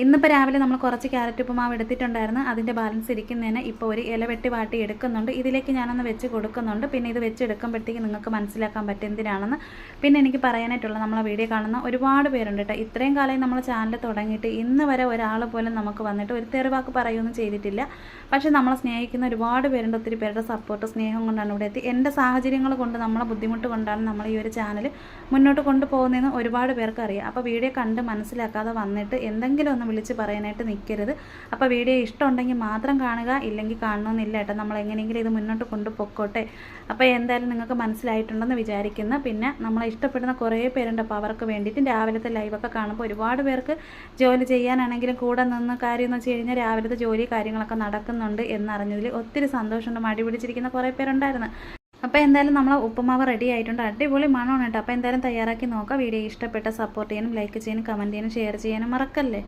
ഇന്നിപ്പോൾ രാവിലെ നമ്മൾ കുറച്ച് ക്യാരറ്റ് ഉപ്പുമാവ് എടുത്തിട്ടുണ്ടായിരുന്നു. അതിൻ്റെ ബാലൻസ് ഇരിക്കുന്നതിന് ഇപ്പോൾ ഒരു ഇല വെട്ടി വാട്ടി എടുക്കുന്നുണ്ട്. ഇതിലേക്ക് ഞാനൊന്ന് വെച്ച് കൊടുക്കുന്നുണ്ട്. പിന്നെ ഇത് വെച്ചെടുക്കുമ്പോഴത്തേക്ക് നിങ്ങൾക്ക് മനസ്സിലാക്കാൻ പറ്റും എന്തിനാണെന്ന്. പിന്നെ എനിക്ക് പറയാനായിട്ടുള്ള നമ്മളെ വീഡിയോ കാണുന്ന ഒരുപാട് പേരുണ്ട് കേട്ടോ. ഇത്രയും കാലം നമ്മൾ ചാനൽ തുടങ്ങിയിട്ട് ഇന്ന് വരെ ഒരാൾ പോലും നമുക്ക് വന്നിട്ട് ഒരു തെറിവാക്ക് പറയുകയൊന്നും ചെയ്തിട്ടില്ല. പക്ഷേ നമ്മളെ സ്നേഹിക്കുന്ന ഒരുപാട് പേരുണ്ട്. ഒത്തിരി പേരുടെ സപ്പോർട്ട് സ്നേഹം കൊണ്ടാണ് ഇവിടെ എത്തി. എൻ്റെ സാഹചര്യങ്ങൾ കൊണ്ട് നമ്മളെ ബുദ്ധിമുട്ട് കൊണ്ടാണ് നമ്മൾ ഈ ഒരു ചാനൽ മുന്നോട്ട് കൊണ്ടുപോകുന്നതെന്ന് ഒരുപാട് പേർക്ക് അറിയാം. അപ്പോൾ വീഡിയോ കണ്ട് മനസ്സിലാക്കാതെ വന്നിട്ട് എന്തെങ്കിലും വിളിച്ച് പറയാനായിട്ട് നിൽക്കരുത്. അപ്പോൾ വീഡിയോ ഇഷ്ടമുണ്ടെങ്കിൽ മാത്രം കാണുക, ഇല്ലെങ്കിൽ കാണണമെന്നില്ല കേട്ടോ. നമ്മൾ എങ്ങനെയെങ്കിലും ഇത് മുന്നോട്ട് കൊണ്ടുപോയിക്കോട്ടെ. അപ്പോൾ എന്തായാലും നിങ്ങൾക്ക് മനസ്സിലായിട്ടുണ്ടെന്ന് വിചാരിക്കുന്നു. പിന്നെ നമ്മളെ ഇഷ്ടപ്പെടുന്ന കുറേ പേരുണ്ട്. അപ്പോൾ അവർക്ക് വേണ്ടിയിട്ട് രാവിലത്തെ ലൈവൊക്കെ കാണുമ്പോൾ ഒരുപാട് പേർക്ക് ജോലി ചെയ്യാനാണെങ്കിലും കൂടെ നിന്ന് കാര്യം എന്ന് വെച്ച് കഴിഞ്ഞാൽ രാവിലത്തെ ജോലി കാര്യങ്ങളൊക്കെ നടക്കുന്നുണ്ട് എന്നറിഞ്ഞതിൽ ഒത്തിരി സന്തോഷമുണ്ട്. മടി പിടിച്ചിരിക്കുന്ന കുറേ പേരുണ്ടായിരുന്നു. അപ്പോൾ എന്തായാലും നമ്മൾ ഉപ്പുമാവ് റെഡി ആയിട്ടുണ്ട്. അടിപൊളി മണമാണ് കേട്ടോ. അപ്പോൾ എന്തായാലും തയ്യാറാക്കി നോക്കാം. വീഡിയോ ഇഷ്ടപ്പെട്ട സപ്പോർട്ട് ചെയ്യാനും ലൈക്ക് ചെയ്യാനും കമൻറ്റ് ചെയ്യാനും ഷെയർ ചെയ്യാനും മറക്കല്ലേ.